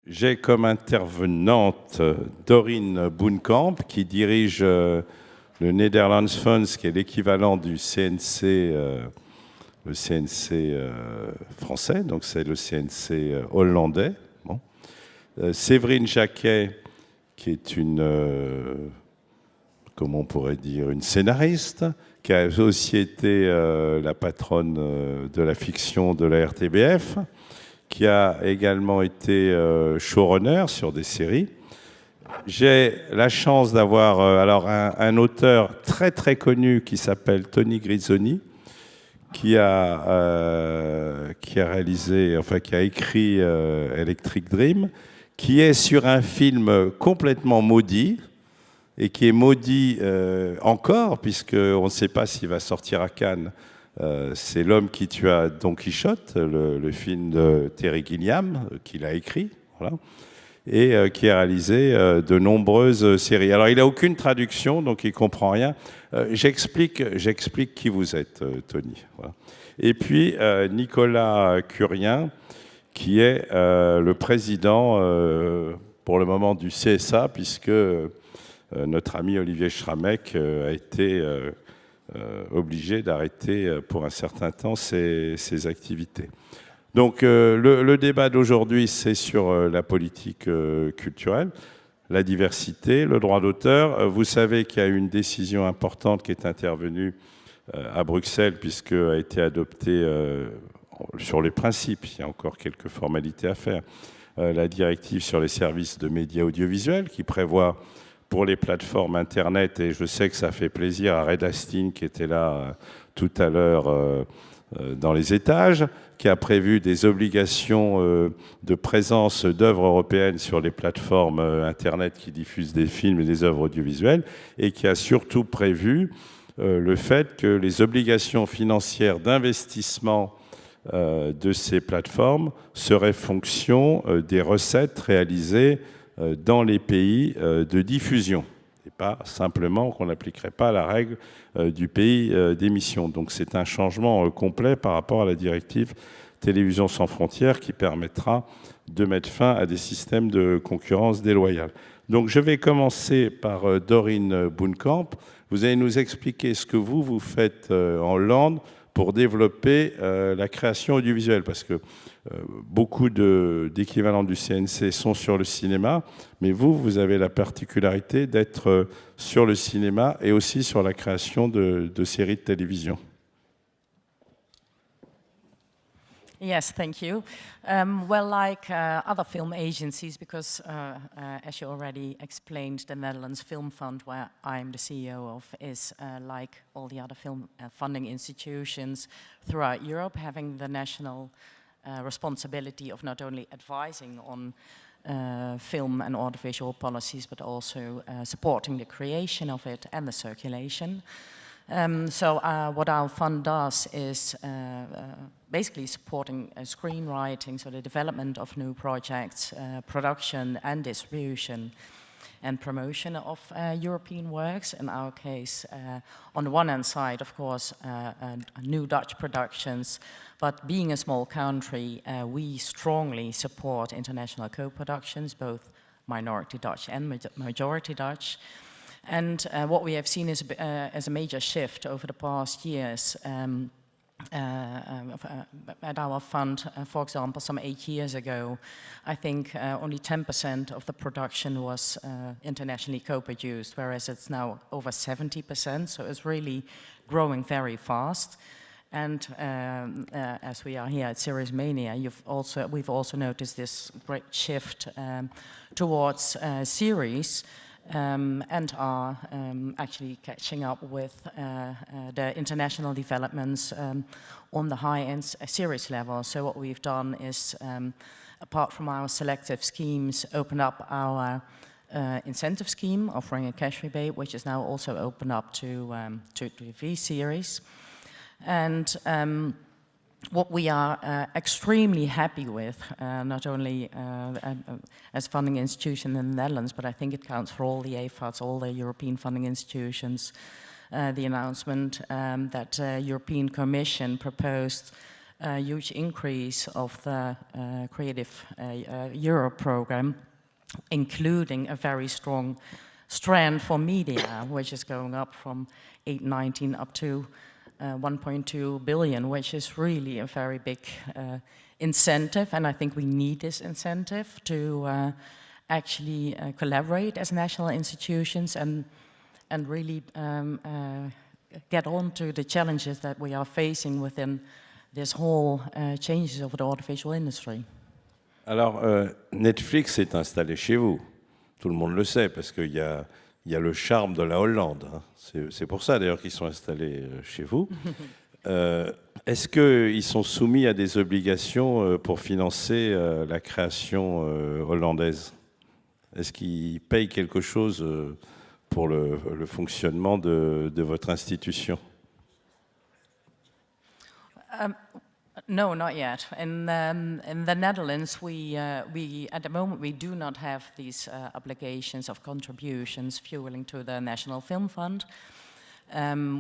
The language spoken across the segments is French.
J'ai comme intervenante Dorine Boenkamp qui dirige le Netherlands Funds, qui est l'équivalent du CNC, le CNC français, donc c'est le CNC hollandais. Bon. Séverine Jacquet, qui est une, comment on pourrait dire, une scénariste, qui a aussi été la patronne de la fiction de la RTBF, qui a également été showrunner sur des séries. J'ai la chance d'avoir alors un auteur très très connu qui s'appelle Tony Grisoni, qui a réalisé, enfin qui a écrit Electric Dream, qui est sur un film complètement maudit, et qui est maudit encore, puisqu'on ne sait pas s'il va sortir à Cannes. C'est L'homme qui tua Don Quichotte, le film de Terry Gilliam, qu'il a écrit, voilà, et qui a réalisé de nombreuses séries. Alors, il n'a aucune traduction, donc il ne comprend rien. J'explique qui vous êtes, Tony. Voilà. Et puis, Nicolas Curien, qui est le président, pour le moment, du CSA, puisque notre ami Olivier Schrammeck a été obligé d'arrêter pour un certain temps ses activités. Donc le débat d'aujourd'hui, c'est sur la politique culturelle, la diversité, le droit d'auteur. Vous savez qu'il y a eu une décision importante qui est intervenue à Bruxelles, puisque a été adoptée sur les principes, il y a encore quelques formalités à faire, la directive sur les services de médias audiovisuels qui prévoit pour les plateformes Internet, et je sais que ça fait plaisir à Red Hastings qui était là tout à l'heure dans les étages, qui a prévu des obligations de présence d'œuvres européennes sur les plateformes Internet qui diffusent des films et des œuvres audiovisuelles, et qui a surtout prévu le fait que les obligations financières d'investissement de ces plateformes seraient fonction des recettes réalisées dans les pays de diffusion, et pas simplement qu'on n'appliquerait pas la règle du pays d'émission. Donc c'est un changement complet par rapport à la directive Télévision sans frontières qui permettra de mettre fin à des systèmes de concurrence déloyale. Donc je vais commencer par Dorine Boenkamp. Vous allez nous expliquer ce que vous faites en Hollande pour développer la création audiovisuelle, parce que beaucoup d'équivalents du CNC sont sur le cinéma, mais vous avez la particularité d'être sur le cinéma et aussi sur la création de séries de télévision. Yes, thank you. Well, like other film agencies, because as you already explained, the Netherlands Film Fund, where I'm the CEO of, is like all the other film funding institutions throughout Europe, having the national responsibility of not only advising on film and audiovisual policies, but also supporting the creation of it and the circulation. So what our fund does is basically supporting screenwriting, so the development of new projects, production and distribution and promotion of European works. In our case, on the one hand side, of course, new Dutch productions, but being a small country, we strongly support international co-productions, both minority Dutch and majority Dutch. And what we have seen is as a major shift over the past years at our fund, for example, some 8 years ago, I think only 10% of the production was internationally co-produced, whereas it's now over 70%, so it's really growing very fast. And as we are here at Series Mania, we've also noticed this great shift towards series. And are actually catching up with the international developments on the high-end series level. So what we've done is, apart from our selective schemes, open up our incentive scheme, offering a cash rebate, which is now also open up to TV series. And what we are extremely happy with, not only as a funding institution in the Netherlands, but I think it counts for all the AFADs, all the European funding institutions, the announcement that European Commission proposed huge increase of the Creative Europe program, including a very strong strand for media, which is going up from 819 up to 1.2 billion, which is really a very big incentive, and I think we need this incentive to actually collaborate as national institutions and really get on to the challenges that we are facing within this whole changes of the audiovisual industry. Alors, Netflix est installé chez vous. Tout le monde le sait, parce qu'il y a le charme de la Hollande. Hein. C'est pour ça, d'ailleurs, qu'ils sont installés chez vous. Est-ce qu'ils sont soumis à des obligations pour financer la création hollandaise? Est-ce qu'ils payent quelque chose pour le fonctionnement de votre institution? No, not yet. In the Netherlands, we at the moment we do not have these obligations of contributions fueling to the National Film Fund.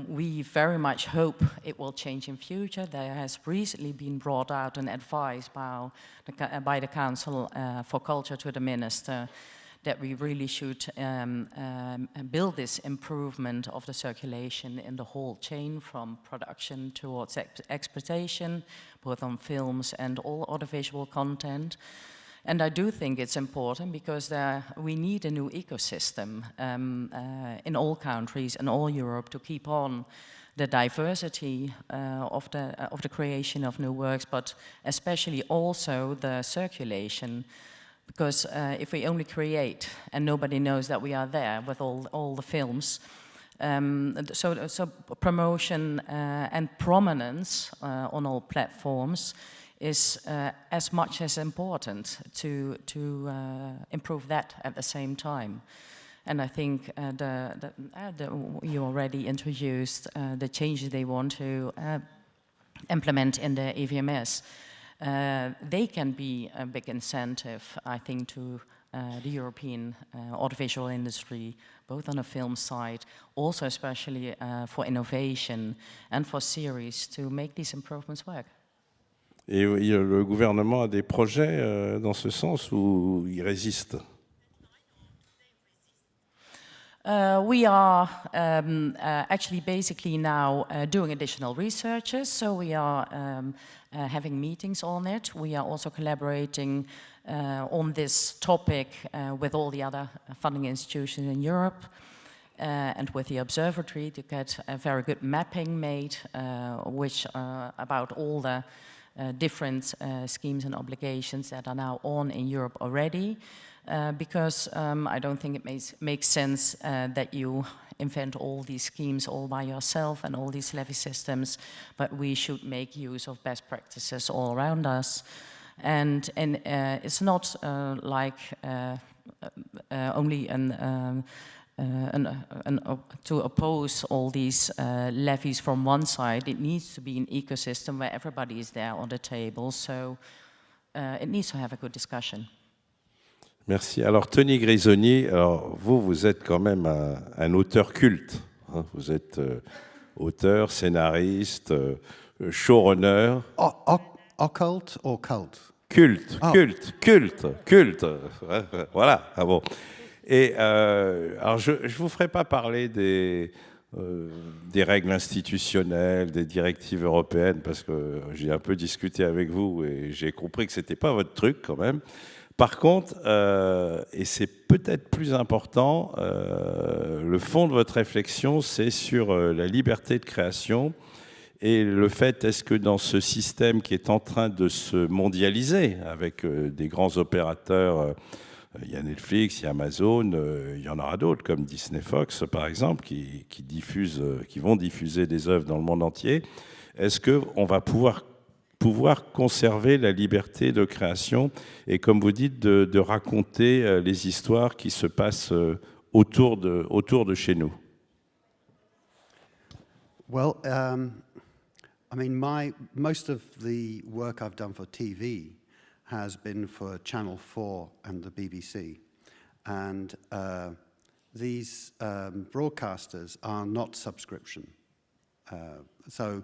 We very much hope it will change in future. There has recently been brought out an advice by the Council for Culture to the Minister that we really should build this improvement of the circulation in the whole chain, from production towards exploitation, both on films and all audiovisual content. And I do think it's important because we need a new ecosystem in all countries and all Europe to keep on the diversity of the creation of new works, but especially also the circulation. Because if we only create and nobody knows that we are there with all the films, so promotion and prominence on all platforms is as much as important to improve that at the same time. And I think you already introduced the changes they want to implement in the EVMS. They can be a big incentive, I think, to the European audiovisual industry, both on the film side, also especially for innovation and for series to make these improvements work. Et le gouvernement a des projets dans ce sens ou il résiste? We are actually basically now doing additional researches, so we are having meetings on it. We are also collaborating on this topic with all the other funding institutions in Europe and with the observatory to get a very good mapping made which about all the different schemes and obligations that are now on in Europe already. Because I don't think it makes sense that you invent all these schemes all by yourself and all these levy systems, but we should make use of best practices all around us. And it's not like only to oppose all these levies from one side. It needs to be an ecosystem where everybody is there on the table, so it needs to have a good discussion. Merci. Alors, Tony Grisoni, alors, vous êtes quand même un auteur culte. Hein. Vous êtes auteur, scénariste, showrunner. Occult or cult? Culte, oh. culte. Voilà. Ah bon. Et alors, je ne vous ferai pas parler des règles institutionnelles, des directives européennes, parce que j'ai un peu discuté avec vous et j'ai compris que ce n'était pas votre truc quand même. Par contre, et c'est peut-être plus important, le fond de votre réflexion, c'est sur la liberté de création et le fait, est-ce que dans ce système qui est en train de se mondialiser avec des grands opérateurs, il y a Netflix, il y a Amazon, il y en aura d'autres comme Disney Fox par exemple, qui vont diffuser des œuvres dans le monde entier, est-ce qu'on va pouvoir conserver la liberté de création et, comme vous dites, de raconter les histoires qui se passent autour de chez nous? Well, I mean, most of the work I've done for TV has been for Channel 4 and the BBC. And these broadcasters are not subscription. So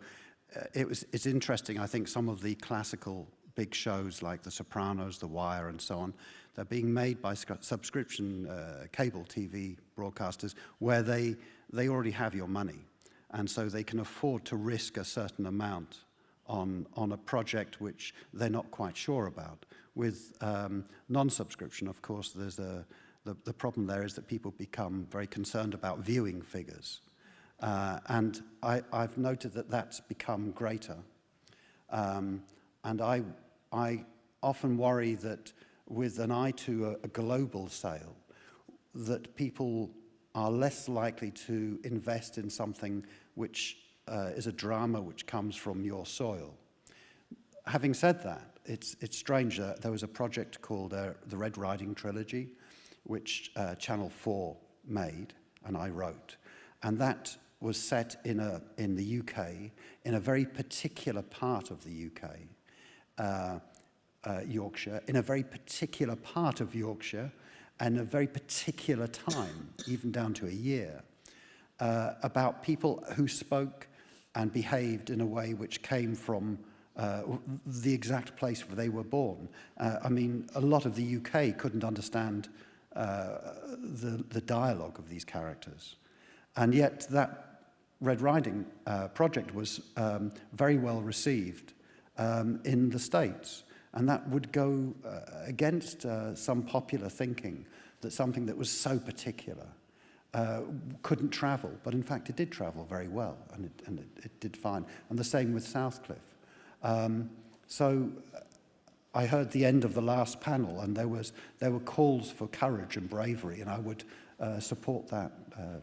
it's interesting. I think some of the classical big shows like The Sopranos, The Wire, and so on, they're being made by subscription cable TV broadcasters where they already have your money, and so they can afford to risk a certain amount on a project which they're not quite sure about. With non-subscription, of course, there's the problem there is that people become very concerned about viewing figures. And I've noted that that's become greater. And I often worry that with an eye to a global sale, that people are less likely to invest in something which is a drama which comes from your soil. Having said that, it's strange. There was a project called the Red Riding Trilogy, which Channel 4 made, and I wrote. And that was set in the UK, in a very particular part of the UK, Yorkshire, in a very particular part of Yorkshire, and a very particular time, even down to a year, about people who spoke and behaved in a way which came from the exact place where they were born. I mean, a lot of the UK couldn't understand the dialogue of these characters. And yet that Red Riding project was very well received in the States. And that would go against some popular thinking that something that was so particular couldn't travel. But in fact, it did travel very well, and it did fine. And the same with Southcliffe. So I heard the end of the last panel, and there were calls for courage and bravery, and I would support that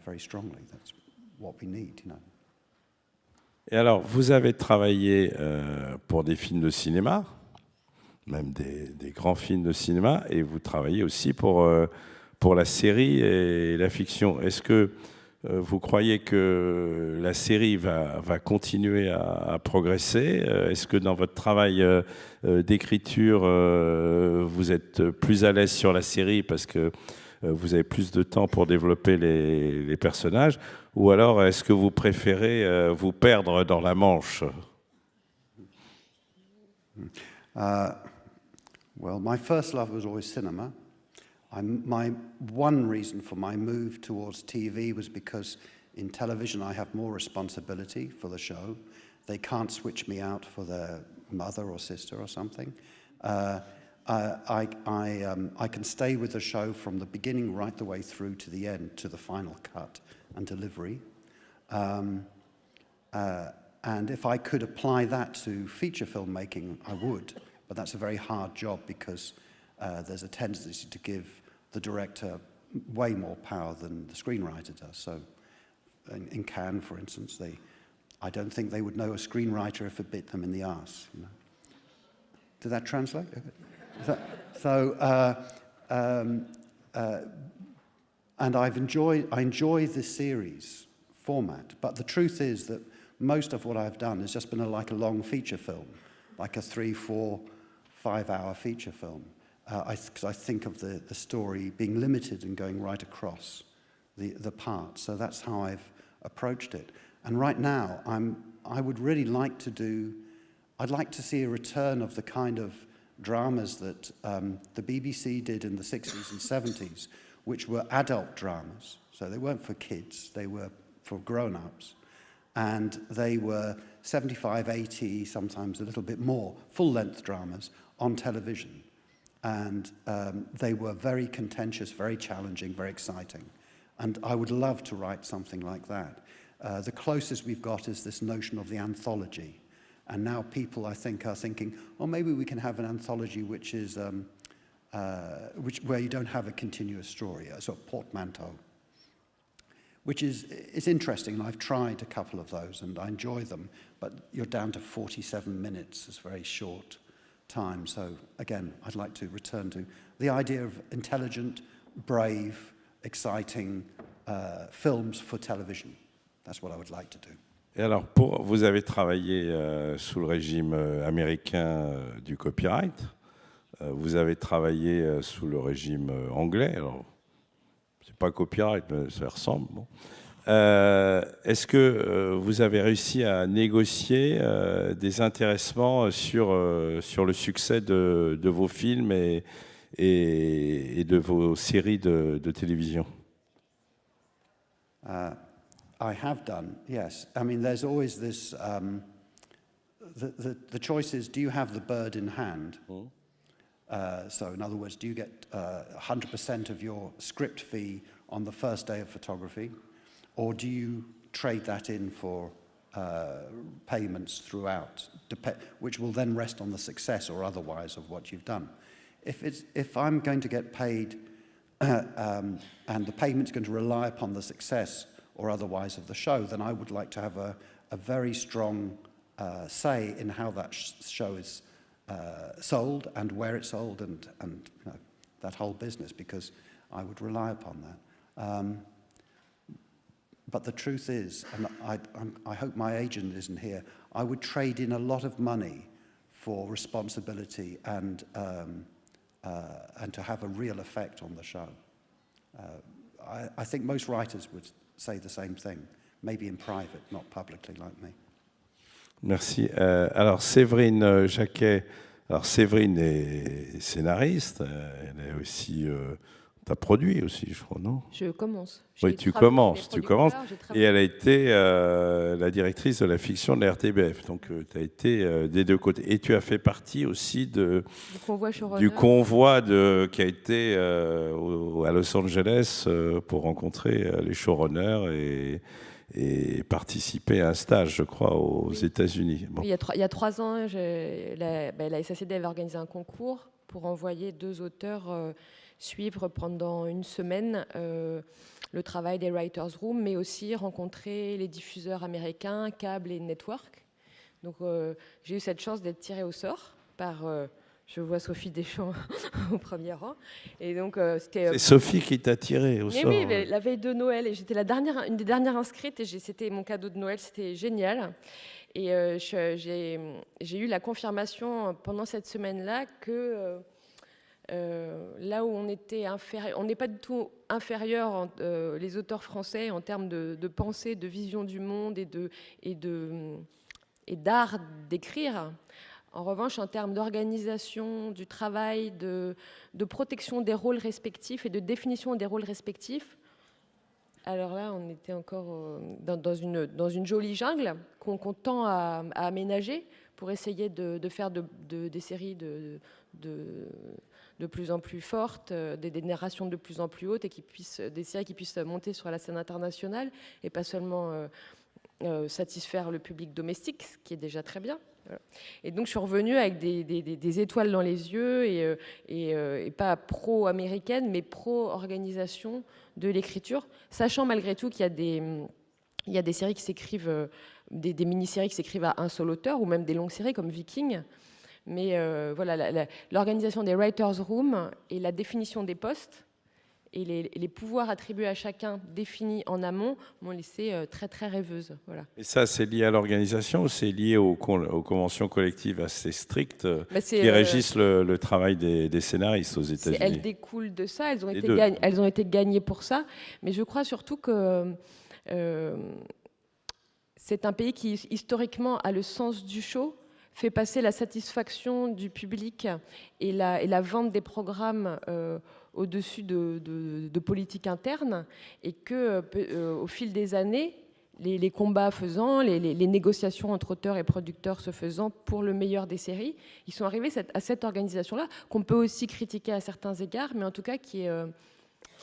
very strongly. That's what we need, you know. Et alors, vous avez travaillé pour des films de cinéma, même des grands films de cinéma, et vous travaillez aussi pour la série et la fiction. Est-ce que vous croyez que la série va continuer à progresser? Est-ce que dans votre travail d'écriture, vous êtes plus à l'aise sur la série parce que vous avez plus de temps pour développer les personnages? Ou alors, est-ce que vous préférez vous perdre dans la Manche? Well, my first love was always cinema. My one reason for my move towards TV was because in television I have more responsibility for the show. They can't switch me out for their mother or sister or something. I can stay with the show from the beginning right the way through to the end, to the final cut and delivery. And if I could apply that to feature filmmaking, I would. But that's a very hard job because there's a tendency to give the director way more power than the screenwriter does. So in Cannes, for instance, I don't think they would know a screenwriter if it bit them in the arse. You know? Did that translate? And I enjoy this series format, but the truth is that most of what I've done has just been like a long feature film, like a 3, 4, 5-hour feature film. Because I think of the story being limited and going right across the parts. So that's how I've approached it. And right now, I would really like to I'd like to see a return of the kind of dramas that the BBC did in the 60s and 70s, which were adult dramas. So they weren't for kids, they were for grown-ups. And they were 75, 80, sometimes a little bit more, full-length dramas on television. And they were very contentious, very challenging, very exciting. And I would love to write something like that. The closest we've got is this notion of the anthology. And now people, I think, are thinking, oh, maybe we can have an anthology which is where you don't have a continuous story, a sort of portmanteau, which is interesting. And I've tried a couple of those, and I enjoy them. But you're down to 47 minutes. It's very short time. So again, I'd like to return to the idea of intelligent, brave, exciting films for television. That's what I would like to do. Et alors, vous avez travaillé sous le régime américain du copyright. Vous avez travaillé sous le régime anglais. Alors, c'est pas copyright, mais ça ressemble. Bon. Est-ce que vous avez réussi à négocier des intéressements sur le succès de vos films et de vos séries de télévision? I have done, yes. I mean, there's always this, the choice is, do you have the bird in hand? So in other words, do you get 100% of your script fee on the first day of photography? Or do you trade that in for payments throughout, which will then rest on the success or otherwise of what you've done? If I'm going to get paid and the payment's going to rely upon the success or otherwise of the show, then I would like to have a very strong say in how that show is sold and where it's sold and you know, that whole business, because I would rely upon that. But the truth is, and I hope my agent isn't here, I would trade in a lot of money for responsibility and to have a real effect on the show. I think most writers would say the same thing, maybe in private, not publicly like me. Merci. Alors, Séverine Jacquet. Alors, Séverine est scénariste. Elle est aussi... tu as produit aussi, je crois, non? Je commence. Oui, tu commences. Et elle a été la directrice de la fiction de la RTBF. Donc, tu as été des deux côtés. Et tu as fait partie aussi du convoi qui a été à Los Angeles pour rencontrer les showrunners et participer à un stage, je crois, aux États-Unis. Bon. Il y a 3 ans, la SACD avait organisé un concours pour envoyer 2 auteurs suivre pendant une semaine le travail des Writers' Room, mais aussi rencontrer les diffuseurs américains, câbles et network. Donc j'ai eu cette chance d'être tirée au sort par... je vois Sophie Deschamps au premier rang. Et donc, c'est Sophie qui t'a tirée au sort. Oui, mais la veille de Noël, et j'étais une des dernières inscrites, et c'était mon cadeau de Noël, c'était génial. Et j'ai eu la confirmation pendant cette semaine-là que là où on était on n'est pas du tout inférieur, les auteurs français, en termes de pensée, de vision du monde et d'art d'écrire. En revanche, en termes d'organisation du travail, de protection des rôles respectifs et de définition des rôles respectifs, alors là, on était encore dans une jolie jungle qu'on tend à aménager pour essayer de faire des séries de plus en plus fortes, des narrations de plus en plus hautes et des séries qui puissent monter sur la scène internationale et pas seulement satisfaire le public domestique, ce qui est déjà très bien. Et donc je suis revenue avec des étoiles dans les yeux et pas pro-américaine, mais pro-organisation de l'écriture, sachant malgré tout qu'il y a des séries qui s'écrivent, des mini-séries qui s'écrivent à un seul auteur, ou même des longues séries comme Viking. Mais voilà, l'organisation des Writers' Room et la définition des postes et les pouvoirs attribués à chacun définis en amont m'ont laissé très très rêveuse. Voilà. Et ça, c'est lié à l'organisation ou c'est lié aux conventions collectives assez strictes qui régissent le travail des scénaristes aux États-Unis? Elles découlent de ça, elles ont été gagnées pour ça, mais je crois surtout que c'est un pays qui historiquement a le sens du show, fait passer la satisfaction du public et la vente des programmes au-dessus de politiques internes, et que au fil des années, les combats faisant, les négociations entre auteurs et producteurs se faisant pour le meilleur des séries, ils sont arrivés à cette organisation-là, qu'on peut aussi critiquer à certains égards, mais en tout cas qui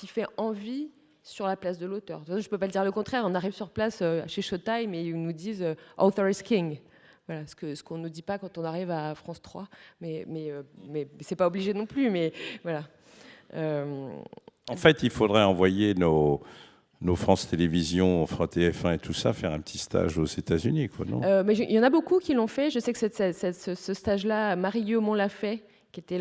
fait envie sur la place de l'auteur. Je ne peux pas le dire le contraire, on arrive sur place chez Showtime et ils nous disent « Author is king ». Voilà, ce qu'on ne nous dit pas quand on arrive à France 3, mais c'est pas obligé non plus, mais voilà. En fait, il faudrait envoyer nos France Télévisions, France TF1 et tout ça, faire un petit stage aux États-Unis, quoi, non? Mais il y en a beaucoup qui l'ont fait. Je sais que ce stage-là, Marie Guillaumont l'a fait qui était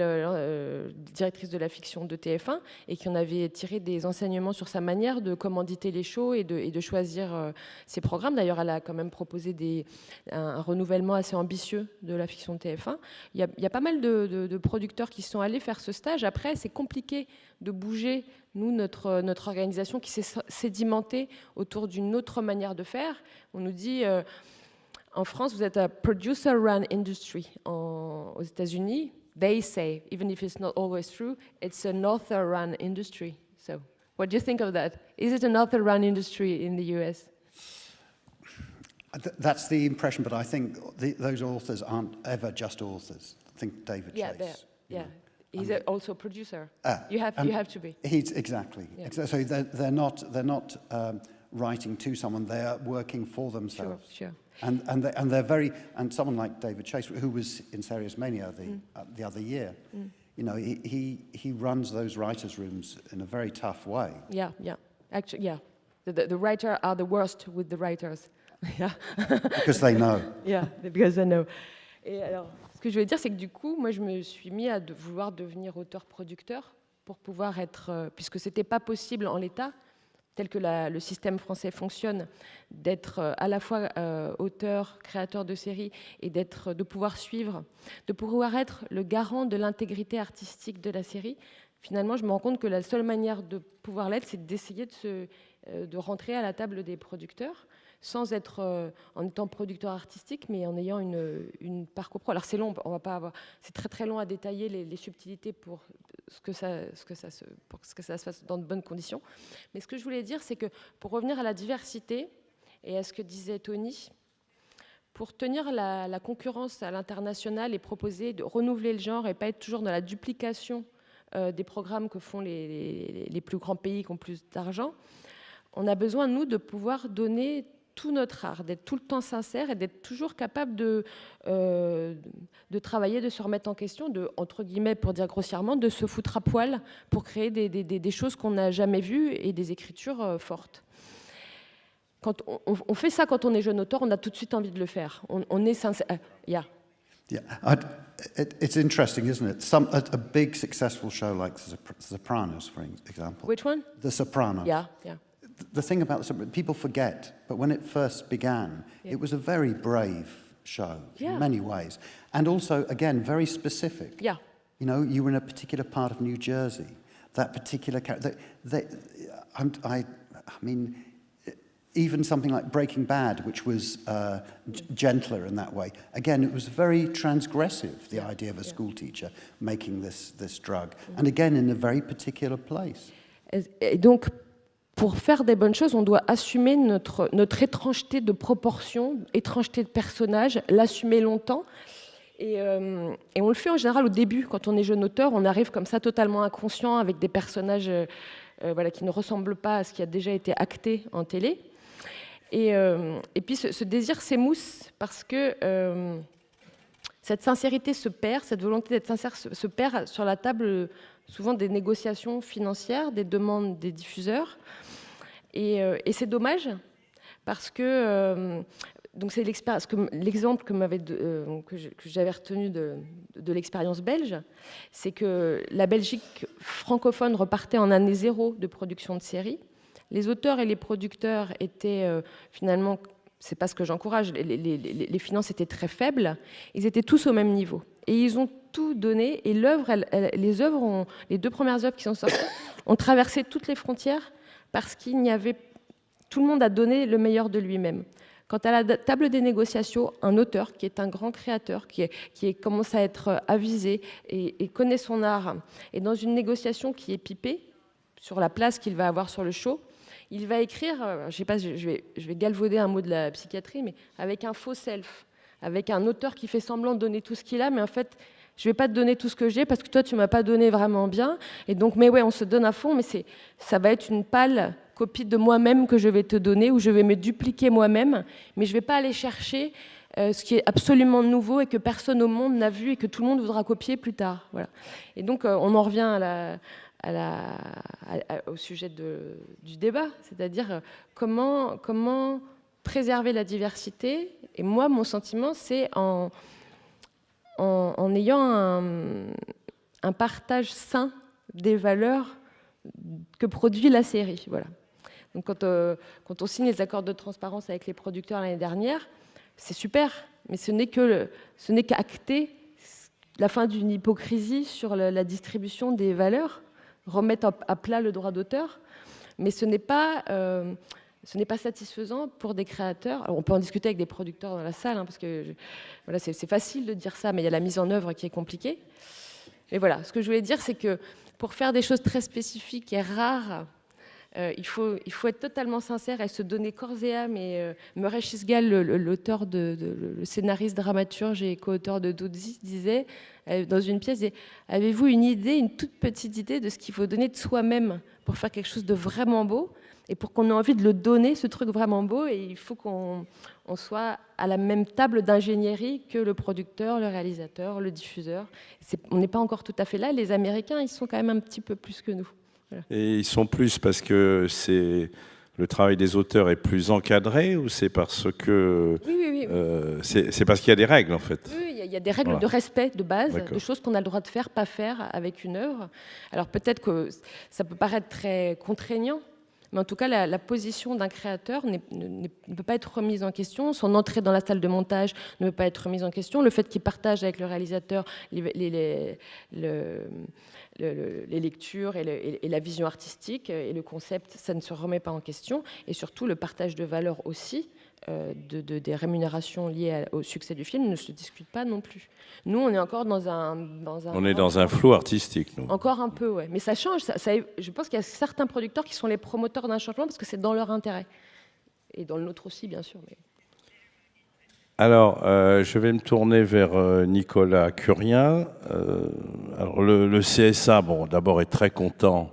directrice de la fiction de TF1 et qui en avait tiré des enseignements sur sa manière de commanditer les shows et de choisir ses programmes. D'ailleurs, elle a quand même proposé un renouvellement assez ambitieux de la fiction de TF1. Il y a pas mal de producteurs qui sont allés faire ce stage. Après, c'est compliqué de bouger, nous, notre organisation qui s'est sédimentée autour d'une autre manière de faire. On nous dit... en France, vous êtes un producer-run industry. Aux États-Unis, they say, even if it's not always true, it's an author-run industry. So, what do you think of that? Is it an author-run industry in the US? That's the impression, but I think those authors aren't ever just authors. Think David Chase. Yeah. He's also a producer. You have to be. He's exactly. Yeah. So they're not writing to someone. They are working for themselves. Sure. And they're very, and someone like David Chase, who was in Serious Mania the other year, you know, he runs those writers' rooms in a very tough way. Yeah. Actually, yeah. The writers are the worst with the writers. Yeah. Because they know. Yeah, because they know. Et alors, ce que je veux dire, c'est que du coup, moi, je me suis mis à vouloir devenir auteur-producteur pour pouvoir être, puisque c'était pas possible en l'état, tel que le système français fonctionne, d'être à la fois auteur, créateur de séries et de pouvoir suivre, de pouvoir être le garant de l'intégrité artistique de la série. Finalement, je me rends compte que la seule manière de pouvoir l'être, c'est d'essayer de rentrer à la table des producteurs, sans être en étant producteur artistique, mais en ayant une parcours pro. Alors c'est long, on va pas avoir, c'est très très long à détailler les subtilités pour que ça se fasse dans de bonnes conditions. Mais ce que je voulais dire, c'est que pour revenir à la diversité et à ce que disait Tony, pour tenir la concurrence à l'international et proposer de renouveler le genre et pas être toujours dans la duplication des programmes que font les plus grands pays qui ont plus d'argent, on a besoin, nous, de pouvoir donner tout notre art, d'être tout le temps sincère et d'être toujours capable de travailler, de se remettre en question, entre guillemets, pour dire grossièrement, de se foutre à poil pour créer des choses qu'on n'a jamais vues et des écritures fortes. Quand on fait ça quand on est jeune auteur, on a tout de suite envie de le faire. On est sincère. Yeah, it's interesting, isn't it? A big successful show like The Sopranos, for example. Which one? The Sopranos. Yeah. The thing about The Sopranos, people forget, but when it first began, it was a very brave show in many ways. And also, again, very specific. Yeah. You know, you were in a particular part of New Jersey. That particular character, I mean, even something like Breaking Bad, which was gentler in that way. Again, it was very transgressive, the idea of a school teacher making this drug. And again, in a very particular place. Et donc, pour faire des bonnes choses, on doit assumer notre étrangeté de proportion, étrangeté de personnage, l'assumer longtemps. Et on le fait en général au début, quand on est jeune auteur, on arrive comme ça totalement inconscient avec des personnages qui ne ressemblent pas à ce qui a déjà été acté en télé. Et puis ce désir s'émousse parce que cette sincérité se perd, cette volonté d'être sincère se perd sur la table souvent des négociations financières, des demandes des diffuseurs. Et c'est dommage parce que donc c'est l'exemple que j'avais retenu de l'expérience belge, c'est que la Belgique francophone repartait en année zéro de production de séries. Les auteurs et les producteurs étaient finalement, c'est pas ce que j'encourage, les finances étaient très faibles, ils étaient tous au même niveau. Et ils ont tout donné, et les deux premières œuvres qui sont sorties ont traversé toutes les frontières parce tout le monde a donné le meilleur de lui-même. Quant à la table des négociations, un auteur qui est un grand créateur, qui commence à être avisé et connaît son art, et dans une négociation qui est pipée sur la place qu'il va avoir sur le show, il va écrire, je sais pas, je vais galvauder un mot de la psychiatrie, mais avec un faux self, avec un auteur qui fait semblant de donner tout ce qu'il a, mais en fait, je vais pas te donner tout ce que j'ai parce que toi, tu m'as pas donné vraiment bien. Et donc, mais ouais, on se donne à fond, mais ça va être une pâle copie de moi-même que je vais te donner, où je vais me dupliquer moi-même, mais je vais pas aller chercher ce qui est absolument nouveau et que personne au monde n'a vu et que tout le monde voudra copier plus tard. Voilà. Et donc, on en revient au sujet du débat, c'est-à-dire comment préserver la diversité. Et moi, mon sentiment, c'est en en ayant un partage sain des valeurs que produit la série. Voilà. Donc quand on signe les accords de transparence avec les producteurs l'année dernière, c'est super, mais ce n'est qu'acter la fin d'une hypocrisie sur la distribution des valeurs, remettre à plat le droit d'auteur, mais ce n'est pas satisfaisant pour des créateurs. Alors, on peut en discuter avec des producteurs dans la salle, hein, parce que voilà, c'est facile de dire ça, mais il y a la mise en œuvre qui est compliquée. Et voilà, ce que je voulais dire, c'est que pour faire des choses très spécifiques et rares, il faut être totalement sincère et se donner corps et âme. Et Murray Chisgall, l'auteur, le scénariste, dramaturge et co-auteur de Dodzi, disait dans une pièce, avez-vous une idée, une toute petite idée de ce qu'il faut donner de soi-même pour faire quelque chose de vraiment beau? Et pour qu'on ait envie de le donner, ce truc vraiment beau, et il faut qu'on soit à la même table d'ingénierie que le producteur, le réalisateur, le diffuseur. On n'est pas encore tout à fait là. Les Américains, ils sont quand même un petit peu plus que nous. Voilà. Et ils sont plus parce que le travail des auteurs est plus encadré, ou c'est parce que... Oui. c'est parce qu'il y a des règles, en fait? Oui, il y a des règles de respect de base, de choses qu'on a le droit de faire, pas faire avec une œuvre. Alors peut-être que ça peut paraître très contraignant, mais en tout cas, la position d'un créateur ne peut pas être remise en question. Son entrée dans la salle de montage ne peut pas être remise en question. Le fait qu'il partage avec le réalisateur les lectures et la vision artistique et le concept, ça ne se remet pas en question. Et surtout, le partage de valeurs aussi, des rémunérations liées au succès du film, ne se discute pas non plus. Nous, on est encore dans un flou artistique, nous. Encore un peu, ouais. Mais ça change. Je pense qu'il y a certains producteurs qui sont les promoteurs d'un changement parce que c'est dans leur intérêt. Et dans le nôtre aussi, bien sûr. Mais... Alors, je vais me tourner vers Nicolas Curien. Alors, le CSA, bon, d'abord, est très content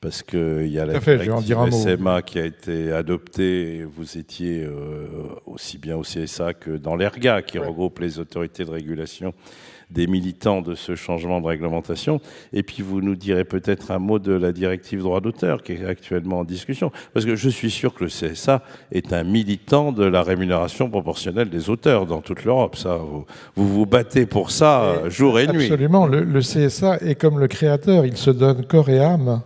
parce qu'il y a la directive SMA qui a été adoptée. Et vous étiez aussi bien au CSA que dans l'ERGA, qui regroupe les autorités de régulation des militants de ce changement de réglementation. Et puis vous nous direz peut-être un mot de la directive droit d'auteur qui est actuellement en discussion. Parce que je suis sûr que le CSA est un militant de la rémunération proportionnelle des auteurs dans toute l'Europe. Ça, vous vous battez pour ça jour et nuit. Absolument. Le CSA est comme le créateur. Il se donne corps et âme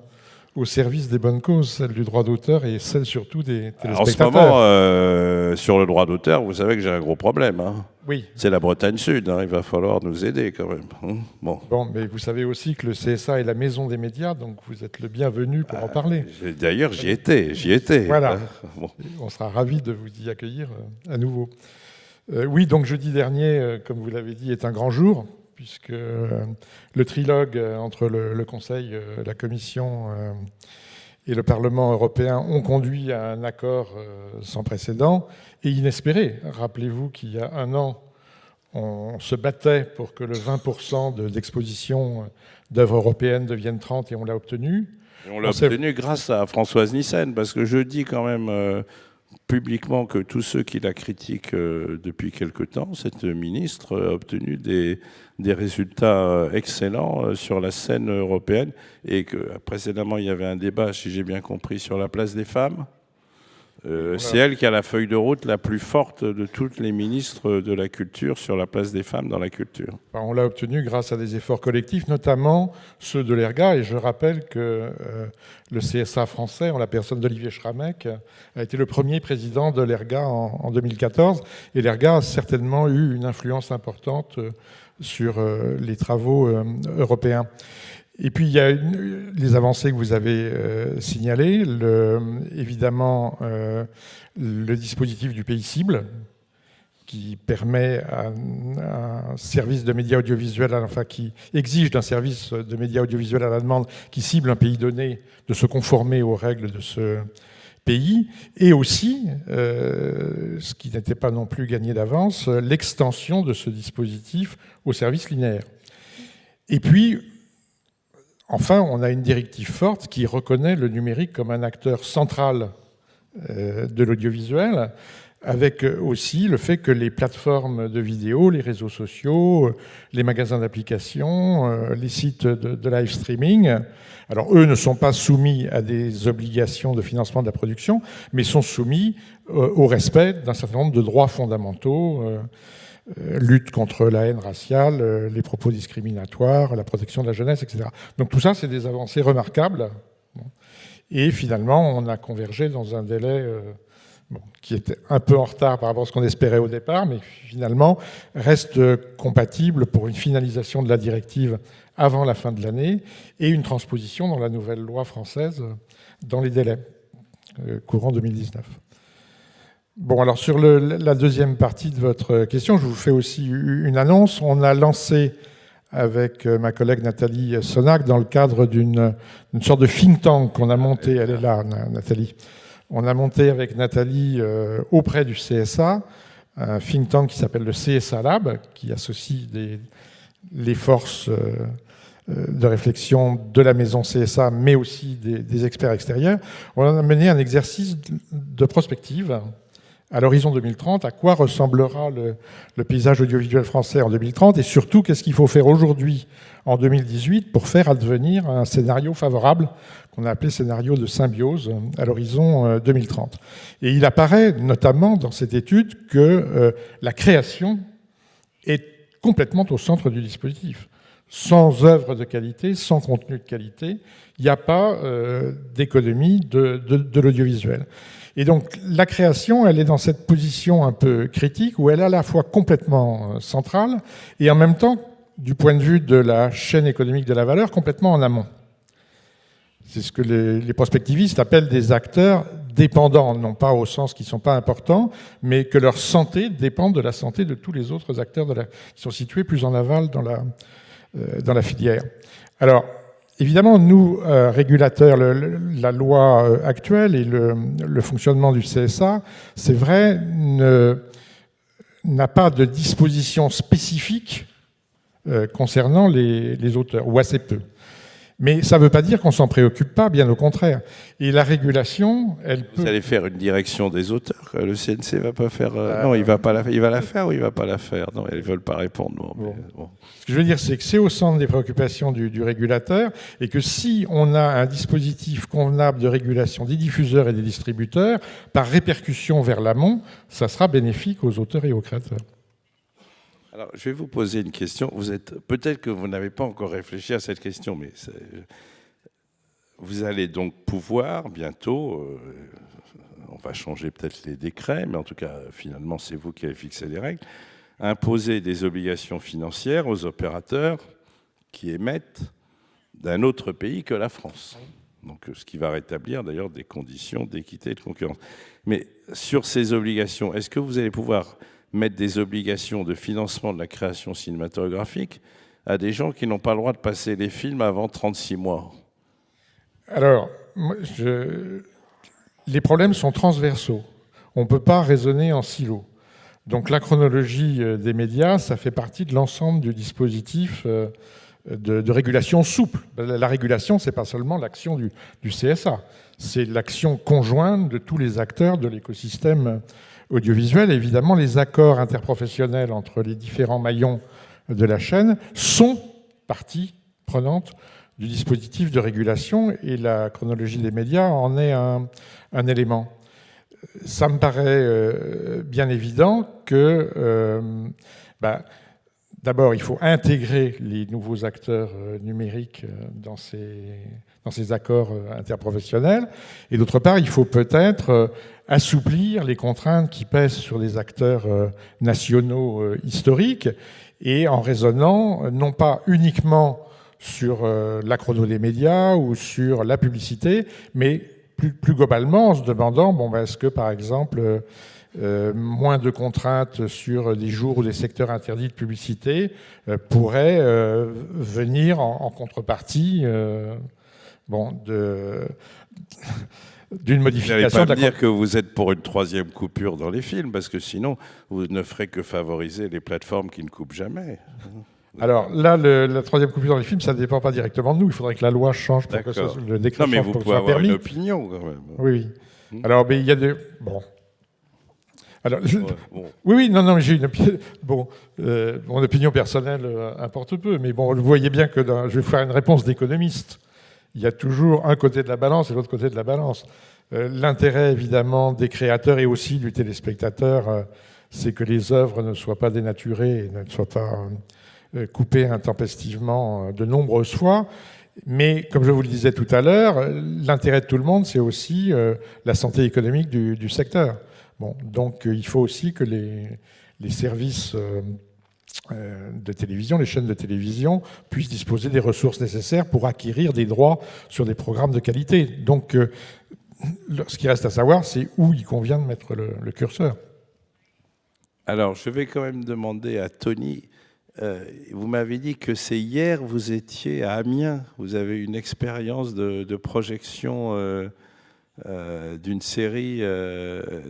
au service des bonnes causes, celle du droit d'auteur et celle surtout des téléspectateurs. En ce moment, sur le droit d'auteur, vous savez que j'ai un gros problème. Hein. Oui. C'est la Bretagne Sud, hein. Il va falloir nous aider quand même. Bon, mais vous savez aussi que le CSA est la maison des médias, donc vous êtes le bienvenu pour en parler. D'ailleurs, j'y étais. Voilà. Bon. On sera ravis de vous y accueillir à nouveau. Oui, donc jeudi dernier, comme vous l'avez dit, est un grand jour, puisque le trilogue entre le Conseil, la Commission et le Parlement européen ont conduit à un accord sans précédent et inespéré. Rappelez-vous qu'il y a un an, on se battait pour que le 20% d'exposition d'œuvres européennes devienne 30% et on l'a obtenu. Et on l'a obtenu grâce à Françoise Nyssen, parce que je dis quand même publiquement que tous ceux qui la critiquent depuis quelque temps, cette ministre a obtenu des résultats excellents sur la scène européenne, et que précédemment il y avait un débat, si j'ai bien compris, sur la place des femmes. C'est elle qui a la feuille de route la plus forte de toutes les ministres de la culture sur la place des femmes dans la culture. On l'a obtenu grâce à des efforts collectifs, notamment ceux de l'ERGA. Et je rappelle que le CSA français, en la personne d'Olivier Schramek, a été le premier président de l'ERGA en 2014. Et l'ERGA a certainement eu une influence importante sur les travaux européens. Et puis, il y a les avancées que vous avez signalées. Évidemment, le dispositif du pays cible, qui permet à un service de médias audiovisuels, enfin qui exige d'un service de médias audiovisuels à la demande qui cible un pays donné de se conformer aux règles de ce pays. Et aussi, ce qui n'était pas non plus gagné d'avance, l'extension de ce dispositif aux services linéaires. Et puis, enfin, on a une directive forte qui reconnaît le numérique comme un acteur central de l'audiovisuel, avec aussi le fait que les plateformes de vidéo, les réseaux sociaux, les magasins d'applications, les sites de live streaming, alors eux ne sont pas soumis à des obligations de financement de la production, mais sont soumis au respect d'un certain nombre de droits fondamentaux lutte contre la haine raciale, les propos discriminatoires, la protection de la jeunesse, etc. Donc tout ça, c'est des avancées remarquables. Et finalement, on a convergé dans un délai qui était un peu en retard par rapport à ce qu'on espérait au départ, mais finalement reste compatible pour une finalisation de la directive avant la fin de l'année et une transposition dans la nouvelle loi française dans les délais courant 2019. Bon, alors sur la deuxième partie de votre question, je vous fais aussi une annonce. On a lancé avec ma collègue Nathalie Sonac dans le cadre d'une sorte de think tank qu'on a monté, elle est là, Nathalie. On a monté avec Nathalie auprès du CSA un think tank qui s'appelle le CSA Lab, qui associe les forces de réflexion de la maison CSA, mais aussi des experts extérieurs. On a mené un exercice de prospective à l'horizon 2030, à quoi ressemblera le paysage audiovisuel français en 2030, et surtout, qu'est-ce qu'il faut faire aujourd'hui, en 2018, pour faire advenir un scénario favorable, qu'on a appelé scénario de symbiose, à l'horizon 2030. Et il apparaît notamment dans cette étude que la création est complètement au centre du dispositif. Sans œuvre de qualité, sans contenu de qualité, il n'y a pas d'économie de l'audiovisuel. Et donc la création, elle est dans cette position un peu critique où elle est à la fois complètement centrale et en même temps, du point de vue de la chaîne économique de la valeur, complètement en amont. C'est ce que les prospectivistes appellent des acteurs dépendants, non pas au sens qu'ils ne sont pas importants, mais que leur santé dépend de la santé de tous les autres acteurs qui sont situés plus en aval dans la filière. Alors, évidemment, nous, régulateurs, la loi actuelle et le fonctionnement du CSA, c'est vrai, n'a pas de disposition spécifique concernant les auteurs, ou assez peu. Mais ça ne veut pas dire qu'on ne s'en préoccupe pas, bien au contraire. Et la régulation, elle peut... Vous allez faire une direction des auteurs. Le CNC ne va pas faire... non, il va la faire ou il ne va pas la faire? Non, ils ne veulent pas répondre. Non, bon. Mais, bon. Ce que je veux dire, c'est que c'est au centre des préoccupations du régulateur et que si on a un dispositif convenable de régulation des diffuseurs et des distributeurs, par répercussion vers l'amont, ça sera bénéfique aux auteurs et aux créateurs. Alors, je vais vous poser une question. Peut-être que vous n'avez pas encore réfléchi à cette question, mais vous allez donc pouvoir bientôt, on va changer peut-être les décrets, mais en tout cas, finalement, c'est vous qui allez fixer les règles, imposer des obligations financières aux opérateurs qui émettent d'un autre pays que la France. Donc, ce qui va rétablir d'ailleurs des conditions d'équité et de concurrence. Mais sur ces obligations, est-ce que vous allez pouvoir mettre des obligations de financement de la création cinématographique à des gens qui n'ont pas le droit de passer les films avant 36 mois? Alors, les problèmes sont transversaux. On ne peut pas raisonner en silo. Donc la chronologie des médias, ça fait partie de l'ensemble du dispositif de régulation souple. La régulation, ce n'est pas seulement l'action du CSA, c'est l'action conjointe de tous les acteurs de l'écosystème audiovisuel. Évidemment, les accords interprofessionnels entre les différents maillons de la chaîne sont partie prenante du dispositif de régulation et la chronologie des médias en est un élément. Ça me paraît bien évident que d'abord, il faut intégrer les nouveaux acteurs numériques dans ces accords interprofessionnels. Et d'autre part, il faut peut-être assouplir les contraintes qui pèsent sur les acteurs nationaux historiques et en raisonnant non pas uniquement sur la chrono des médias ou sur la publicité, mais plus globalement en se demandant, est-ce que par exemple moins de contraintes sur des jours ou des secteurs interdits de publicité pourraient venir en contrepartie d'une modification. Vous n'allez pas me dire que vous êtes pour une troisième coupure dans les films, parce que sinon, vous ne ferez que favoriser les plateformes qui ne coupent jamais. Alors là, la troisième coupure dans les films, ça ne dépend pas directement de nous. Il faudrait que la loi change pour que le décret change pour que ce soit permis. Non, mais vous pouvez avoir une opinion, quand même. Oui. Alors, mais il y a des... Bon. Alors, oui, non, mais j'ai une opinion. Mon opinion personnelle importe peu, mais vous voyez bien que je vais faire une réponse d'économiste. Il y a toujours un côté de la balance et l'autre côté de la balance. L'intérêt, évidemment, des créateurs et aussi du téléspectateur c'est que les œuvres ne soient pas dénaturées et ne soient pas coupées intempestivement de nombreuses fois. Mais comme je vous le disais tout à l'heure, l'intérêt de tout le monde, c'est aussi la santé économique du secteur. Bon, donc il faut aussi que les services de télévision, les chaînes de télévision, puissent disposer des ressources nécessaires pour acquérir des droits sur des programmes de qualité. Donc ce qui reste à savoir, c'est où il convient de mettre le curseur. Alors, je vais quand même demander à Tony, vous m'avez dit que c'est hier, vous étiez à Amiens, vous avez une expérience de projection d'une série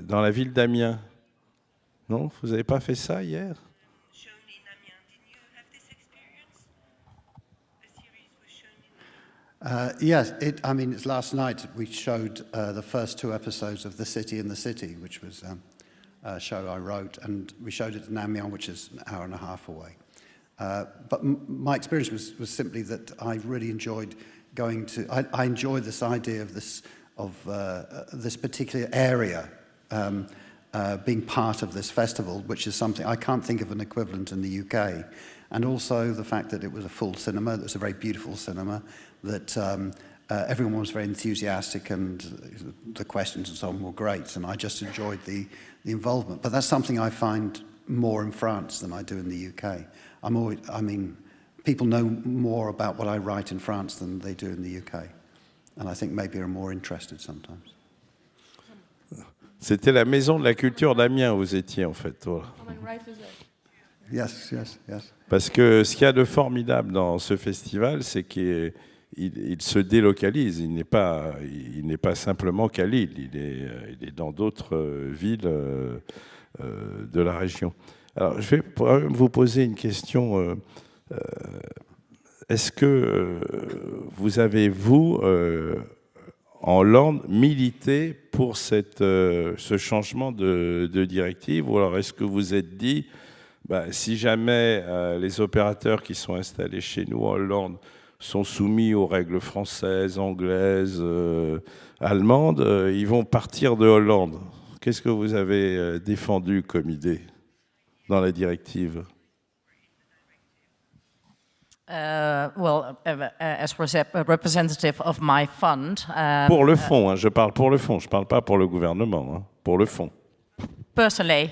dans la ville d'Amiens. Non, vous n'avez pas fait ça hier? Yes, I mean, it's last night we showed the first 2 episodes of The City in the City, which was a show I wrote, and we showed it in Amiens, which is an hour and a half away. But my experience was simply that I really enjoyed going to. I enjoyed this idea of this particular area being part of this festival, which is something I can't think of an equivalent in the UK. And also the fact that it was a full cinema, it was a very beautiful cinema, that everyone was very enthusiastic and the questions and so on were great, and I just enjoyed the involvement. But that's something I find more in France than I do in the UK. I mean, people know more about what I write in France than they do in the UK, and I think maybe are more interested sometimes. C'était la Maison de la Culture d'Amiens où vous étiez, en fait. Voilà. Yes, yes, yes. Parce que ce qu'il y a de formidable dans ce festival, c'est qu'il se délocalise. Il n'est pas simplement qu'à Lille, il est dans d'autres villes de la région. Alors, je vais vous poser une question. Est-ce que vous avez, en Hollande, milité pour ce changement de directive, ou alors est-ce que vous êtes dit, si jamais les opérateurs qui sont installés chez nous en Hollande sont soumis aux règles françaises, anglaises, allemandes, ils vont partir de Hollande? Qu'est-ce que vous avez défendu comme idée dans la directive? As representative of my fund... pour le fond, je parle pour le fond, je ne parle pas pour le gouvernement, pour le fond. Personally,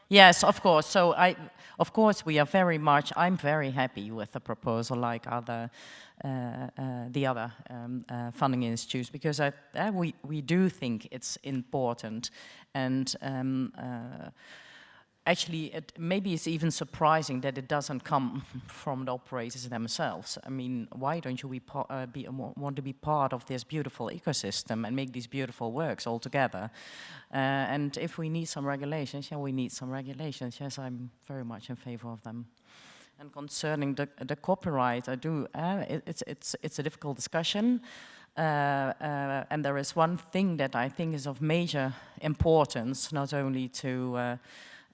yes, of course. So of course, I'm very happy with the proposal, like the other funding institutes, because we do think it's important, and actually, maybe it's even surprising that it doesn't come from the operators themselves. I mean, why don't you want to be part of this beautiful ecosystem and make these beautiful works all together? And if we need some regulations, yeah, we need some regulations. Yes, I'm very much in favor of them. And concerning the copyright, I do. It's a difficult discussion. And there is one thing that I think is of major importance, not only to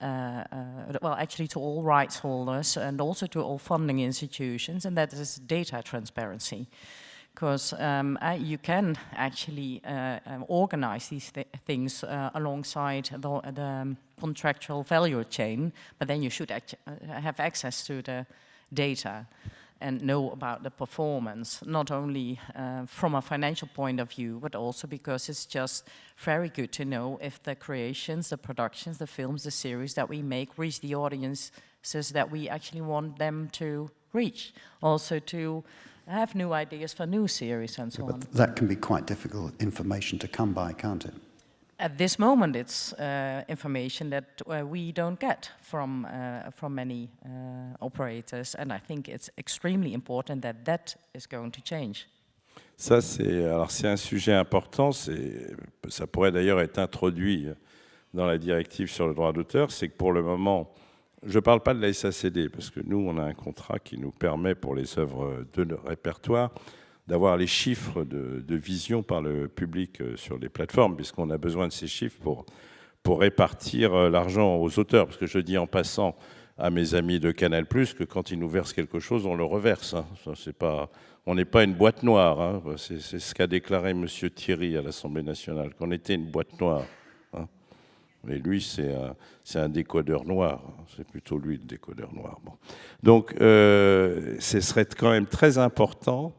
actually to all rights holders and also to all funding institutions, and that is data transparency. Because you can actually organize these things alongside the contractual value chain, but then you should have access to the data and know about the performance, not only from a financial point of view, but also because it's just very good to know if the creations, the productions, the films, the series that we make reach the audiences that we actually want them to reach. Also to have new ideas for new series and so on. That can be quite difficult information to come by, can't it? At this moment, it's information that we don't get from many operators, and I think it's extremely important that is going to change. Ça, c'est un sujet important. Ça pourrait d'ailleurs être introduit dans la directive sur le droit d'auteur. C'est que pour le moment, je ne parle pas de la SACD, parce que nous, on a un contrat qui nous permet, pour les œuvres de répertoire, d'avoir les chiffres de vision par le public sur les plateformes, puisqu'on a besoin de ces chiffres pour répartir l'argent aux auteurs. Parce que je dis en passant à mes amis de Canal+, que quand ils nous versent quelque chose, on le reverse. On n'est pas une boîte noire. C'est ce qu'a déclaré M. Thierry à l'Assemblée nationale, qu'on était une boîte noire. Et lui, c'est un décodeur noir. C'est plutôt lui le décodeur noir. Bon. Donc, ce serait quand même très important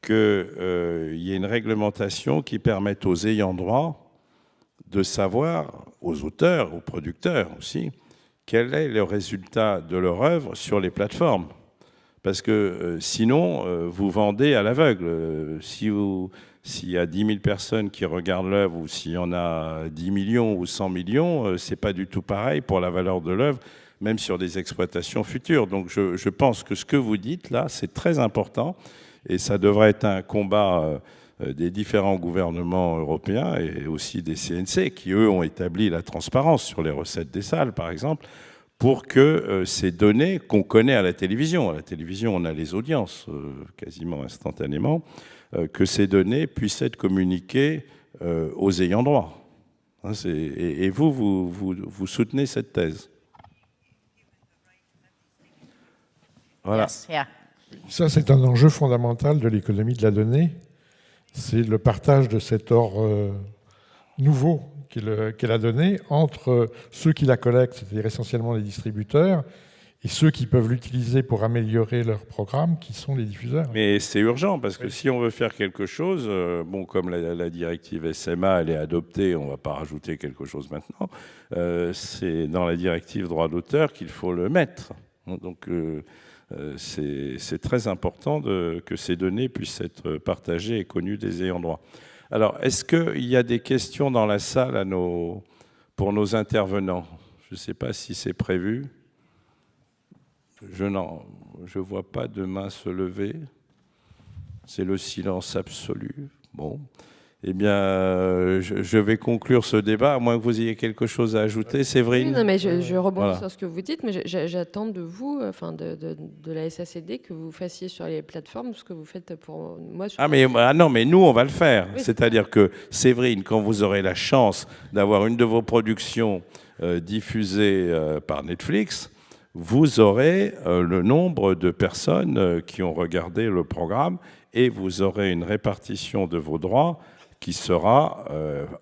qu'il y ait une réglementation qui permette aux ayants droit de savoir, aux auteurs, aux producteurs aussi, quel est le résultat de leur œuvre sur les plateformes. Parce que sinon, vous vendez à l'aveugle. S'il y a 10 000 personnes qui regardent l'œuvre, ou s'il y en a 10 millions ou 100 millions, c'est pas du tout pareil pour la valeur de l'œuvre, même sur des exploitations futures. Donc je pense que ce que vous dites là, c'est très important, et ça devrait être un combat des différents gouvernements européens et aussi des CNC, qui eux ont établi la transparence sur les recettes des salles, par exemple, pour que ces données qu'on connaît à la télévision on a les audiences quasiment instantanément, que ces données puissent être communiquées aux ayants droit. Hein, et vous soutenez cette thèse. Voilà. Yes, yeah. Ça, c'est un enjeu fondamental de l'économie de la donnée. C'est le partage de cet or nouveau qu'est la donnée entre ceux qui la collectent, c'est-à-dire essentiellement les distributeurs, et ceux qui peuvent l'utiliser pour améliorer leur programme, qui sont les diffuseurs. Mais c'est urgent, parce que si on veut faire quelque chose, bon, comme la directive SMA, elle est adoptée, on ne va pas rajouter quelque chose maintenant, c'est dans la directive droit d'auteur qu'il faut le mettre. Donc, c'est très important que ces données puissent être partagées et connues des ayants droit. Alors, est-ce qu'il y a des questions dans la salle pour nos intervenants? Je ne sais pas si c'est prévu. Je ne vois pas de main se lever. C'est le silence absolu. Bon. Eh bien, je vais conclure ce débat, à moins que vous ayez quelque chose à ajouter. Séverine? Oui, non, mais je rebondis Voilà. sur ce que vous dites, mais j'attends de vous, enfin de la SACD, que vous fassiez sur les plateformes ce que vous faites pour moi. Non, mais nous, on va le faire. Oui. C'est-à-dire que, Séverine, quand vous aurez la chance d'avoir une de vos productions diffusée par Netflix, vous aurez le nombre de personnes qui ont regardé le programme, et vous aurez une répartition de vos droits qui sera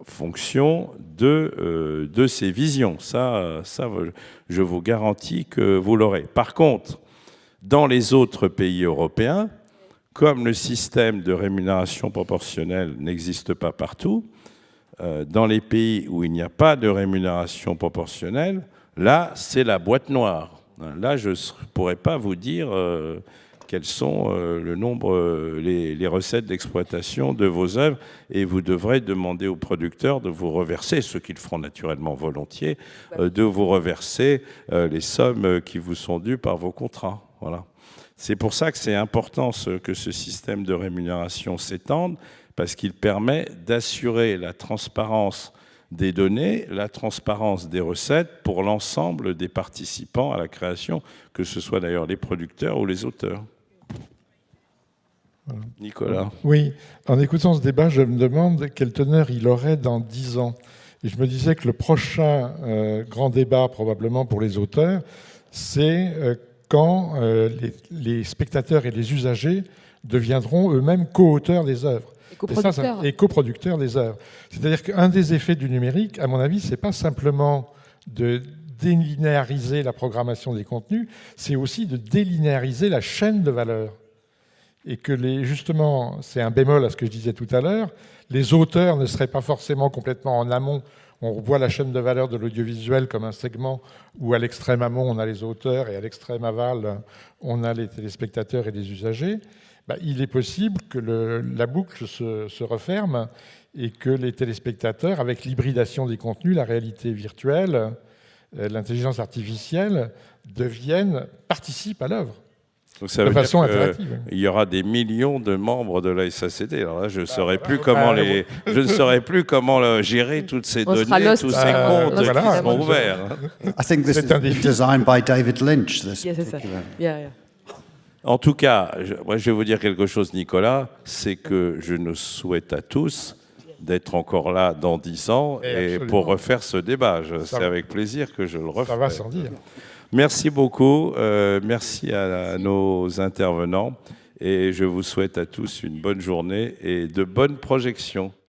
fonction de ces visions. Ça, je vous garantis que vous l'aurez. Par contre, dans les autres pays européens, comme le système de rémunération proportionnelle n'existe pas partout, dans les pays où il n'y a pas de rémunération proportionnelle, là, c'est la boîte noire. Là, je ne pourrais pas vous dire quels sont le nombre, les recettes d'exploitation de vos œuvres, et vous devrez demander aux producteurs de vous reverser, ce qu'ils feront naturellement volontiers, de vous reverser les sommes qui vous sont dues par vos contrats. Voilà. C'est pour ça que c'est important que ce système de rémunération s'étende, parce qu'il permet d'assurer la transparence des données, la transparence des recettes pour l'ensemble des participants à la création, que ce soit d'ailleurs les producteurs ou les auteurs. Nicolas. Oui, en écoutant ce débat, je me demande quelle teneur il aurait dans 10 ans. Et je me disais que le prochain grand débat, probablement pour les auteurs, c'est quand les spectateurs et les usagers deviendront eux-mêmes co-auteurs des œuvres. Et coproducteurs des œuvres. C'est-à-dire qu'un des effets du numérique, à mon avis, c'est pas simplement de délinéariser la programmation des contenus, c'est aussi de délinéariser la chaîne de valeur. Et que justement, c'est un bémol à ce que je disais tout à l'heure, les auteurs ne seraient pas forcément complètement en amont. On voit la chaîne de valeur de l'audiovisuel comme un segment où à l'extrême amont, on a les auteurs et à l'extrême aval, on a les téléspectateurs et les usagers. Il est possible que la boucle se referme et que les téléspectateurs, avec l'hybridation des contenus, la réalité virtuelle, l'intelligence artificielle, participent à l'œuvre. Donc ça veut dire qu'il y aura des millions de membres de la SACD. Alors là, je ne saurais plus comment gérer toutes ces données, tous ces comptes qui seront ouverts. I think this is designed by David Lynch. En tout cas, moi, je vais vous dire quelque chose, Nicolas, c'est que je nous souhaite à tous d'être encore là dans 10 ans et pour refaire ce débat. C'est avec plaisir que je le referai. Ça va sans dire. Merci beaucoup, merci à nos intervenants et je vous souhaite à tous une bonne journée et de bonnes projections.